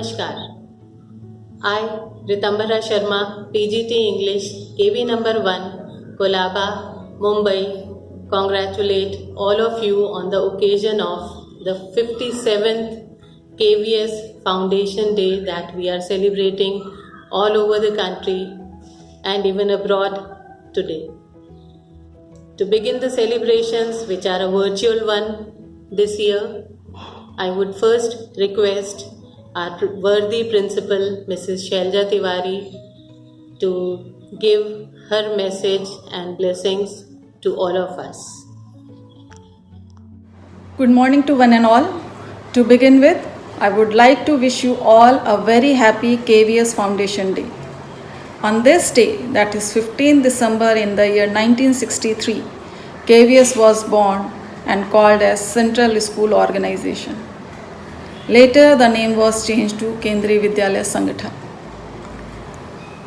Namaskar. I, Ritambara Sharma, PGT English, KV number 1, Kolaba, Mumbai, congratulate all of you on the occasion of the 57th KVS Foundation Day that we are celebrating all over the country and even abroad today. To begin the celebrations, which are a virtual one this year, I would first request our worthy principal, Mrs. Shailja Tiwari, to give her message and blessings to all of us. Good morning to one and all. To begin with, I would like to wish you all a very happy KVS Foundation Day. On this day, that is 15th December in the year 1963, KVS was born and called as Central School Organization. Later, the name was changed to Kendriya Vidyalaya Sangathan.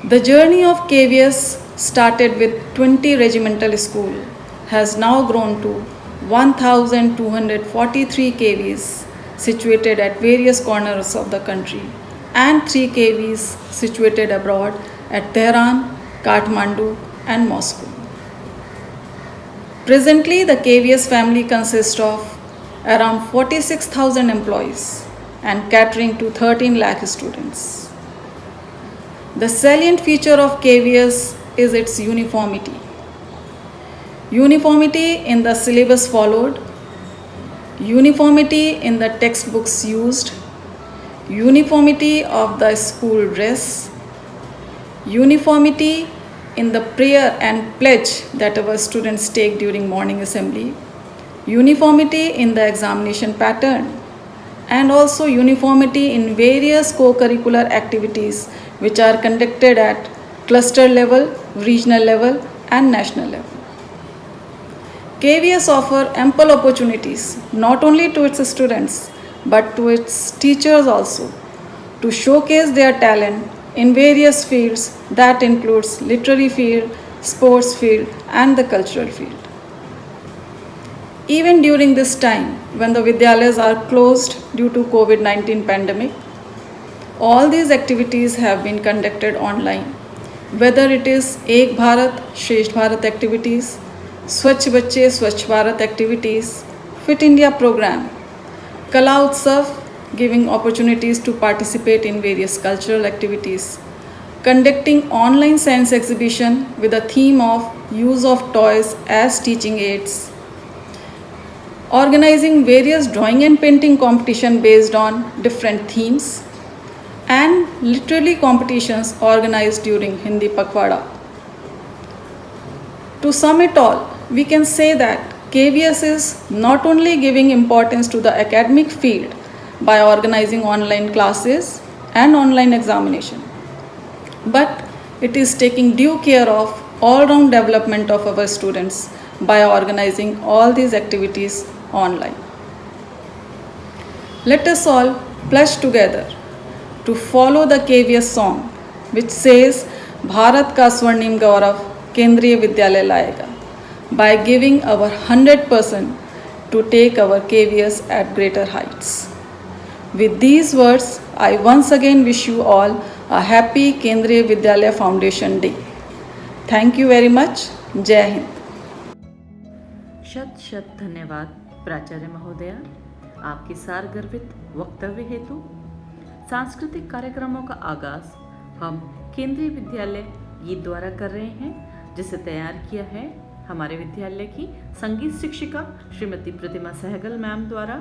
The journey of KVS started with 20 regimental school, has now grown to 1,243 KVs situated at various corners of the country and 3 KVs situated abroad at Tehran, Kathmandu and Moscow. Presently, the KVS family consists of around 46,000 employees and catering to 13 lakh students. The salient feature of KVS is its uniformity. Uniformity in the syllabus followed, uniformity in the textbooks used, uniformity of the school dress, uniformity in the prayer and pledge that our students take during morning assembly, uniformity in the examination pattern, and also uniformity in various co-curricular activities which are conducted at cluster level, regional level, and national level. KVS offer ample opportunities not only to its students but to its teachers also to showcase their talent in various fields that includes literary field, sports field, and the cultural field. Even during this time, when the Vidyalayas are closed due to COVID-19 pandemic, all these activities have been conducted online, whether it is Ek Bharat, Shresth Bharat activities, Swachh Bacche, Swachh Bharat activities, Fit India program, Kala Utsav, giving opportunities to participate in various cultural activities, conducting online science exhibition with a theme of use of toys as teaching aids, organizing various drawing and painting competition based on different themes, and literary competitions organized during Hindi Pakhwada. To sum it all, we can say that KVS is not only giving importance to the academic field by organizing online classes and online examination, but it is taking due care of all-round development of our students by organizing all these activities online. Let us all pledge together to follow the KVS song which says Bharat ka Swarnim Gaurav Kendriya Vidyalaya Layega by giving our 100% to take our KVS at greater heights. With these words, I once again wish you all a happy Kendriya Vidyalaya Foundation Day. Thank you very much. Jai Hind. शत शत धन्यवाद प्राचार्य महोदया, आपके सार गर्भित वक्तव्य हेतु। सांस्कृतिक कार्यक्रमों का आगाज हम केंद्रीय विद्यालय गीत द्वारा कर रहे हैं, जिसे तैयार किया है हमारे विद्यालय की संगीत शिक्षिका श्रीमती प्रतिमा सहगल मैम द्वारा,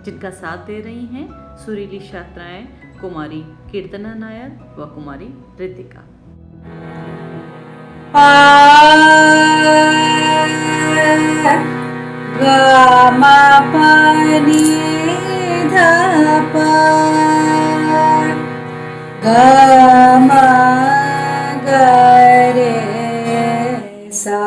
जिनका साथ दे रही हैं सुरीली छात्राएं कुमारी कीर्तना नायर व कुमारी रितिका। गा मा नी धा पा गा मा गा रे सा।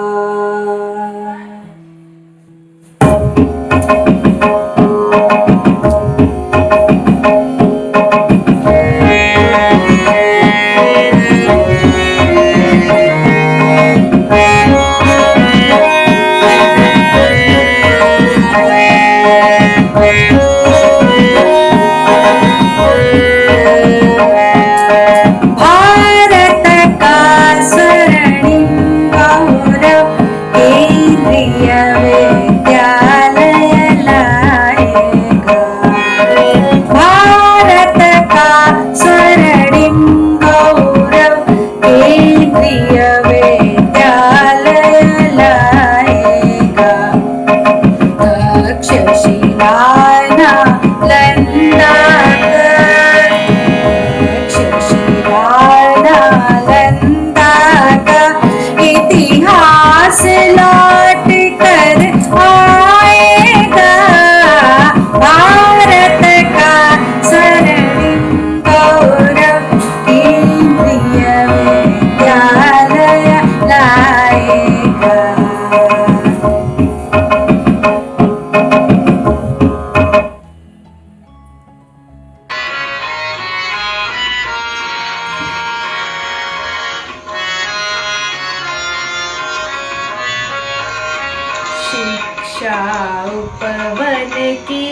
शिक्षा उपवन की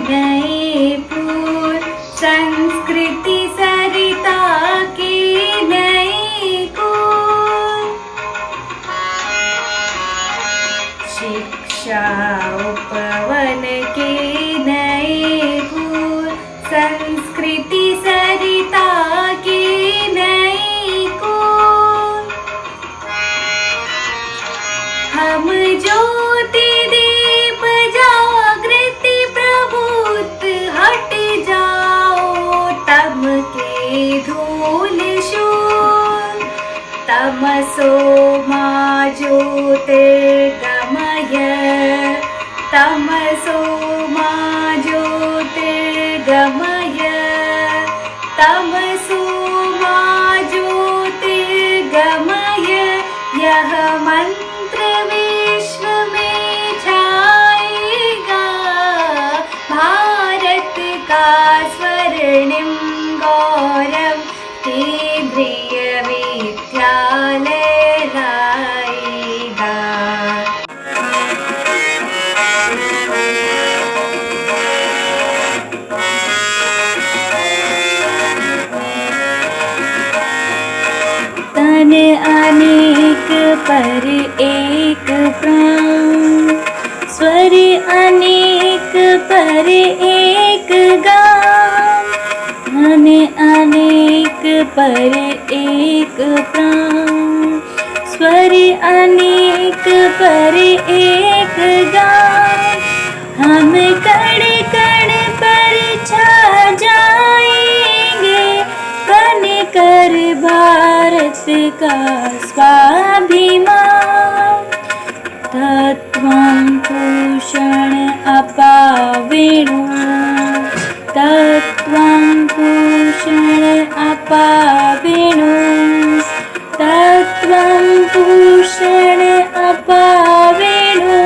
नई फूल, संस्कृति सरिता की नई कूल। शिक्षा उपवन की नई फूल, संस्कृति सरिता की नई कूल। हम ज्योति दीप जागृति प्रभुत, हट जाओ तम के धूल शूल। तमसो मा ज्योतिर्गमय, तमसो मा ज्योतिर्गमय, तमसो मा ज्योतिर्गमय। यह मंत्र विश्व में छाएगा, भारत का स्वर्णिम गौरव केंद्रीय विद्यालय लाएगा। तन अनेक पर एक प्राण, स्वर अनेक पर एक गान। तन अनेक पर एक प्राण, स्वर अनेक पर एक गान। हम कण कण पर छा जाएंगे, बन कर भारत का स्वाभिमान। तत्वं पूषण अपावेणु, तत्वं पूषण अपावेणु, तत्वं पूषण अपावेणु।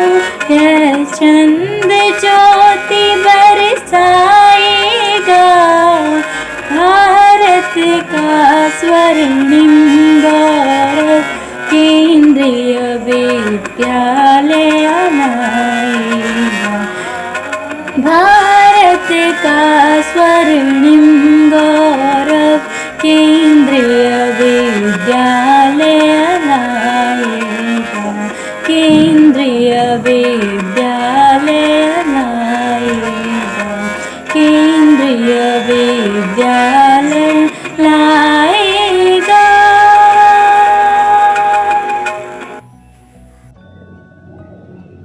यह छंद ज्योति बरसाएगा, भारत का स्वर्णिम गौरव केंद्रीय विद्यालय लाएगा। भारत का स्वर्णिम गौरव केंद्रीय विद्यालय लाएगा, केंद्रीय विद्यालय लाएगा, केंद्रीय विद्यालय लाएगा।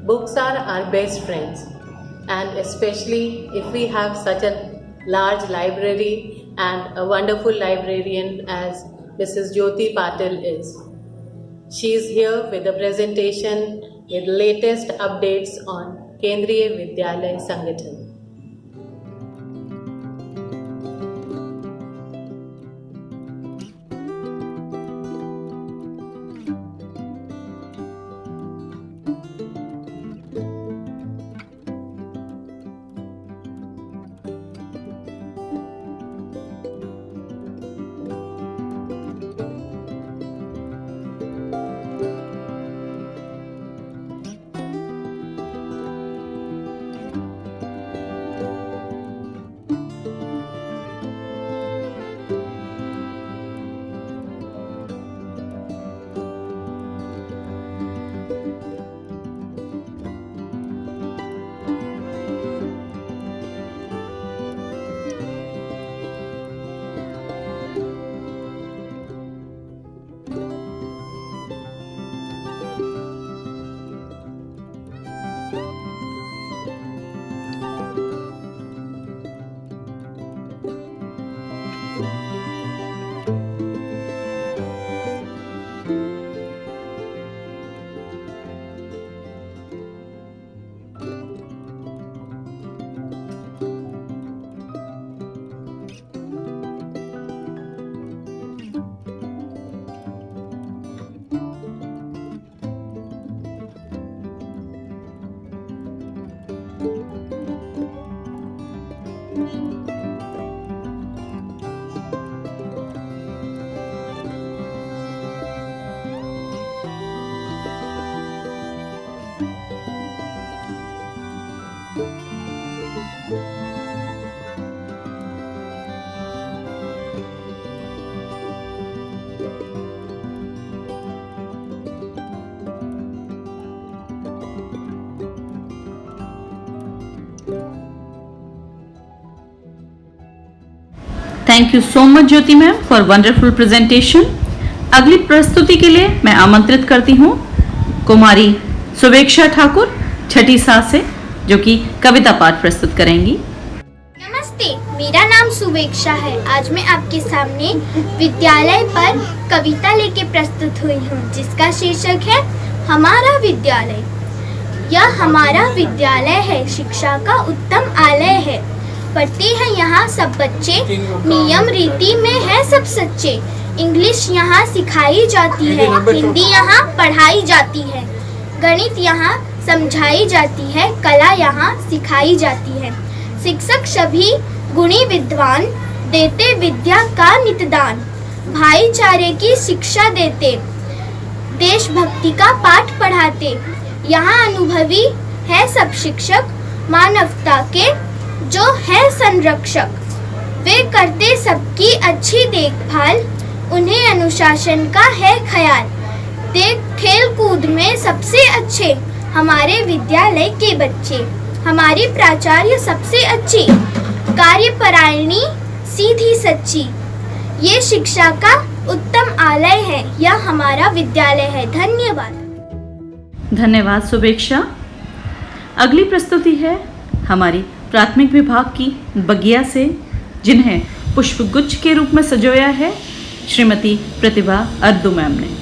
Books are our best friends, and especially if we have such a large library and a wonderful librarian as Mrs. Jyoti Patil is. She is here with a presentation with latest updates on Kendriya Vidyalaya Sangathan. Thank you so much Jyoti ma'am for wonderful presentation. अगली प्रस्तुति के लिए मैं आमंत्रित करती हूँ कुमारी सुवेक्षा ठाकुर छठी सा से, जो कि कविता पाठ प्रस्तुत करेंगी। नमस्ते, मेरा नाम सुवेक्षा है। आज मैं आपके सामने विद्यालय पर कविता लेके प्रस्तुत हुई हूँ, जिसका शीर्षक है हमारा विद्यालय। यह हमारा विद्यालय है, शिक्षा का उत्तम आलय है। पढ़ते हैं यहाँ सब बच्चे, नियम रीति में है सब सच्चे। इंग्लिश यहाँ सिखाई जाती है, हिंदी यहाँ पढ़ाई जाती है, गणित यहाँ समझाई जाती है, कला यहाँ सिखाई जाती है। शिक्षक सभी गुणी विद्वान, देते विद्या का नितदान। भाईचारे की शिक्षा देते, देशभक्ति का पाठ पढ़ाते। यहाँ अनुभवी है सब शिक्षक, मानवता के जो है संरक्षक। वे करते सबकी अच्छी देखभाल, उन्हें अनुशासन का है ख्याल। देख खेल कूद में सबसे अच्छे, हमारे विद्यालय के बच्चे। हमारी प्राचार्य सबसे अच्छी, कार्यपरायणी सीधी सच्ची। ये शिक्षा का उत्तम आलय है, यह हमारा विद्यालय है। धन्यवाद। धन्यवाद सुवेक्षा। अगली प्रस्तुति है हमारी प्राथमिक विभाग की बगिया से, जिन्हें पुष्पगुच्छ के रूप में सजोया है श्रीमती प्रतिभा अर्दू मैम ने।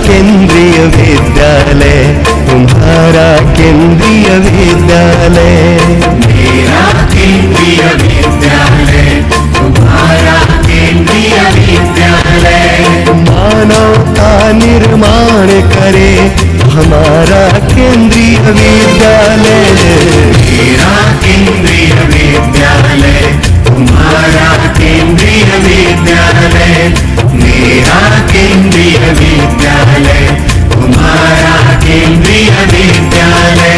केंद्रीय विद्यालय तुम्हारा केंद्रीय विद्यालय, मेरा केंद्रीय विद्यालय तुम्हारा केंद्रीय विद्यालय। मानवता निर्माण करे हमारा केंद्रीय विद्यालय, मेरा केंद्रीय विद्यालय तुम्हारा केंद्रीय विद्यालय, मेरा केंद्रीय विद्यालय तुम्हारा केंद्रीय विद्यालय।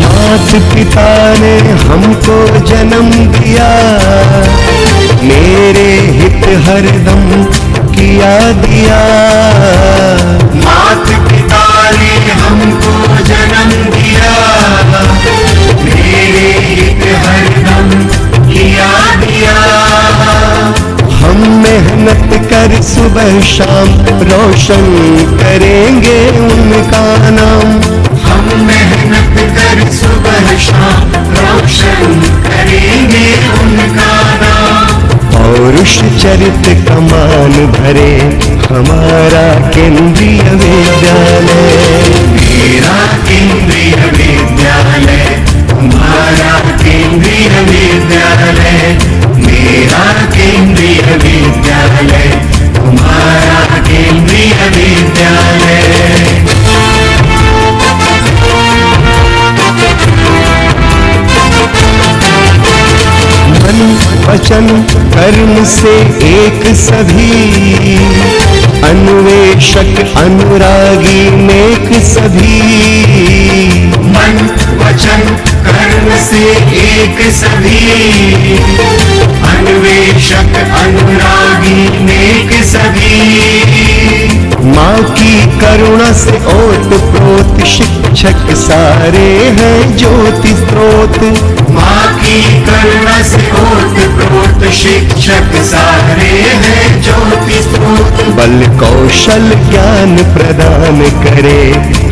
माता पिता ने हमको जन्म दिया, मेरे हित हरदम किया दिया। माता पिता ने हमको जन्म दिया, मेरे हित हरदम किया दिया। हम मेहनत कर सुबह शाम रोशन करेंगे उनका नाम। हम मेहनत कर सुबह शाम रोशन करेंगे उनका नाम। पौरुष चरित कमान भरे हमारा केंद्रीय विद्यालय, मेरा केंद्रीय विद्यालय तुम्हारा केंद्रीय विद्यालय, मेरा केंद्रीय विद्यालय तुम्हारा केंद्रीय विद्यालय। मन वचन कर्म से एक सभी, अन्वेषक अनुरागी नेक सभी। मन वचन कर्म से एक सभी, अन्वेषक अनुरागी नेक सभी। माँ की करुणा से ओत प्रोत शिक्षक सारे हैं ज्योति स्रोत। माँ की करुणा से ओत प्रोत शिक्षक सारे हैं ज्योति स्रोत। बल कौशल ज्ञान प्रदान करे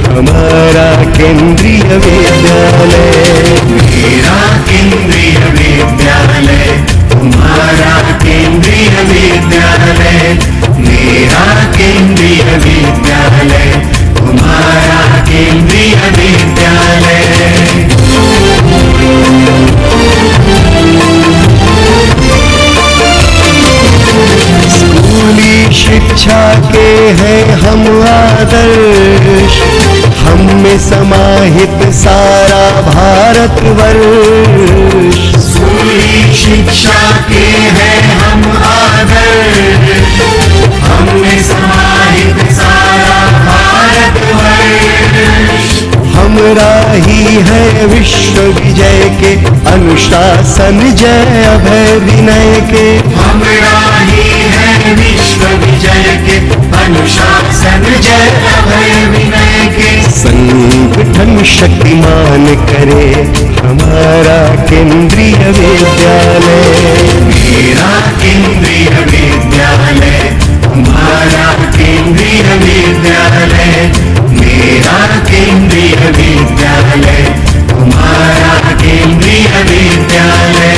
हमारा केंद्रीय विद्यालय, मेरा केंद्रीय विद्यालय तुम्हारा केंद्रीय विद्यालय, मेरा केंद्रीय विद्यालय तुम्हारा केंद्रीय विद्यालय। स्कूली शिक्षा के हैं हम आदर्श, हम में समाहित सारा भारतवर्ष। पूरी शिक्षा के हैं हम आदर्श, हमने समाहित सारा भारतवर्ष। हमरा ही है विश्व विजय के अनुशासन जय अभय विनय के, हमरा ही है विश्व विजय के अनुशासन जय अभय विनय के। संगठन शक्तिमान करे हमारा केंद्रीय विद्यालय, मेरा केंद्रीय विद्यालय, हमारा केंद्रीय विद्यालय, मेरा केंद्रीय विद्यालय, हमारा केंद्रीय विद्यालय।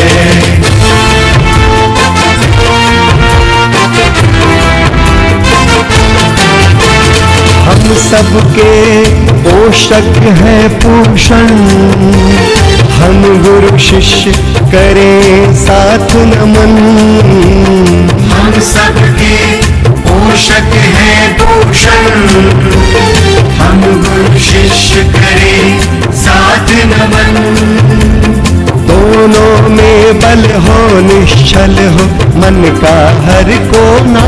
हम सबके पोषक है पोषण, हम गुरु शिष्य करें साथ नमन। हम सबके पोषक है पोषण, हम गुरु शिष्य करें साथ नमन। दोनों में बल हो निश्चल हो, मन का हर कोना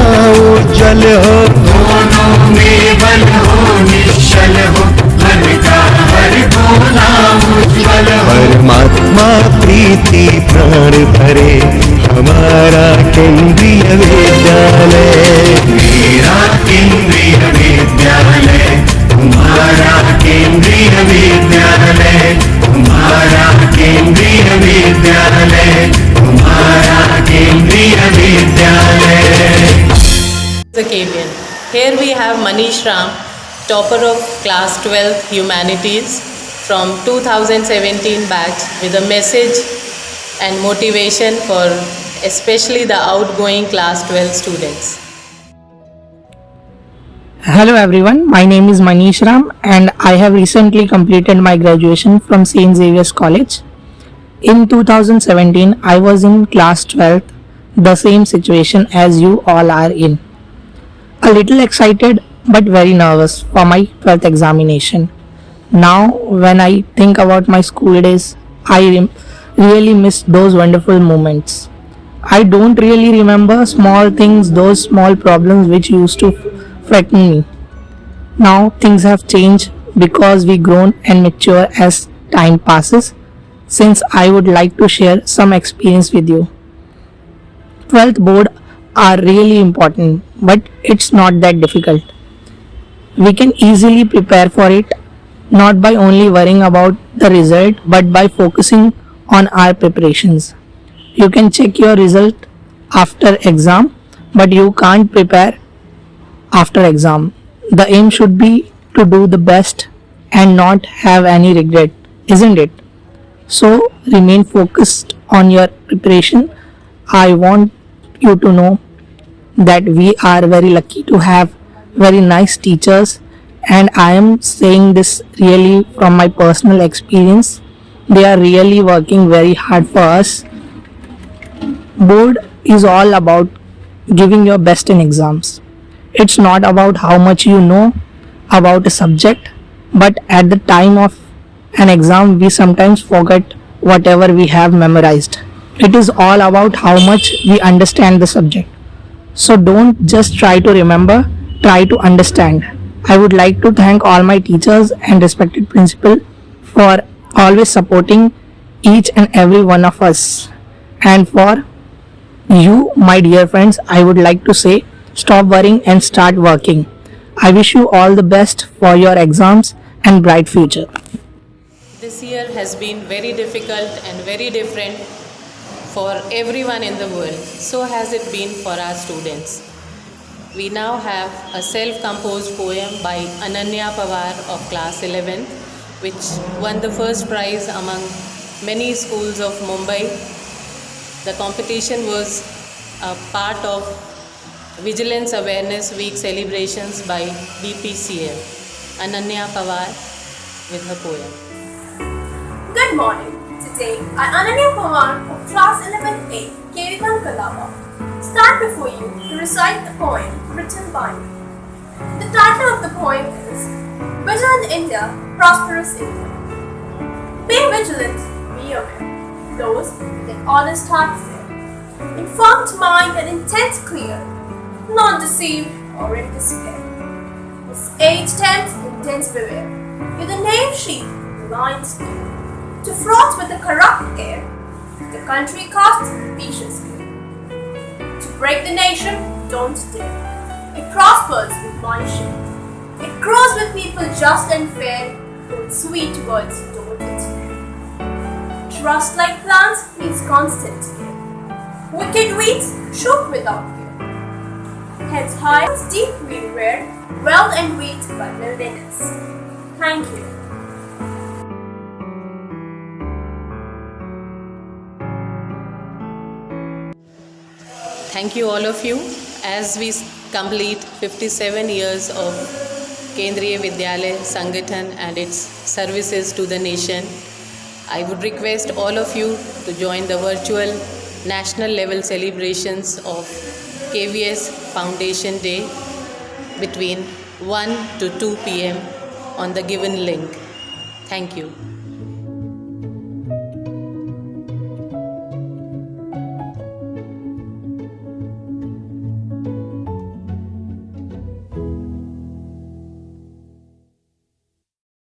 उज्जवल हो। दोनों में बल हो निश्चल हो, मन का हर कोना उज्जवल हो। परमात्मा प्रीति प्राण भरे हमारा केंद्रीय विद्यालय, मेरा केंद्रीय विद्यालय, हमारा केंद्रीय विद्यालय, हमारा केंद्रीय विद्यालय, हमारा केंद्रीय विद्यालय। The KVN. Here we have Manish Ram, topper of class 12th Humanities from 2017 batch, with a message and motivation for especially the outgoing class 12 students. Hello everyone, my name is Manish Ram and I have recently completed my graduation from St. Xavier's College. In 2017, I was in class 12th, the same situation as you all are in. A little excited but very nervous for my 12th examination. Now, when I think about my school days, I really miss those wonderful moments. I don't really remember small things, those small problems which used to frighten me. Now things have changed because we grown and mature as time passes. Since I would like to share some experience with you. 12th board are really important, but it's not that difficult. We can easily prepare for it, not by only worrying about the result, but by focusing on our preparations. You can check your result after exam, but you can't prepare after exam. The aim should be to do the best and not have any regret, isn't it? So remain focused on your preparation. I want you to know that we are very lucky to have very nice teachers, and I am saying this really from my personal experience. They are really working very hard for us. Board is all about giving your best in exams. It's not about how much you know about a subject, but at the time of an exam we sometimes forget whatever we have memorized. It is all about how much we understand the subject. So don't just try to remember, try to understand. I would like to thank all my teachers and respected principal for always supporting each and every one of us. And for you, my dear friends, I would like to say, stop worrying and start working. I wish you all the best for your exams and bright future. This year has been very difficult and very different for everyone in the world. So has it been for our students. We now have a self-composed poem by Ananya Pawar of class 11, which won the first prize among many schools of Mumbai. The competition was a part of Vigilance Awareness Week celebrations by BPCM. Ananya Pawar with her poem. Good morning. Today, I, Ananya Pawar of class 11A, Kevitan Kalaba, stand before you to recite the poem written by me. The title of the poem is Vigilant India, Prosperous India. Be vigilant, be aware. those with an honest heart fair, informed mind and intent clear, not deceived or in despair. This age tempts, intense beware. You're the knave sheep, the lion's clear. To fraught with the corrupt air, the country casts vicious care. To break the nation, don't dare. It prospers with my share. It grows with people just and fair, with sweet words don't interfere. Trust like plants needs constant care. Wicked weeds shoot without care. Heads high, deep we rear, wealth and wheat by millennials. Thank you. Thank you all of you. As we complete 57 years of Kendriya Vidyalaya Sangathan and its services to the nation, I would request all of you to join the virtual national level celebrations of KVS Foundation Day between 1 to 2 p.m. on the given link. Thank you.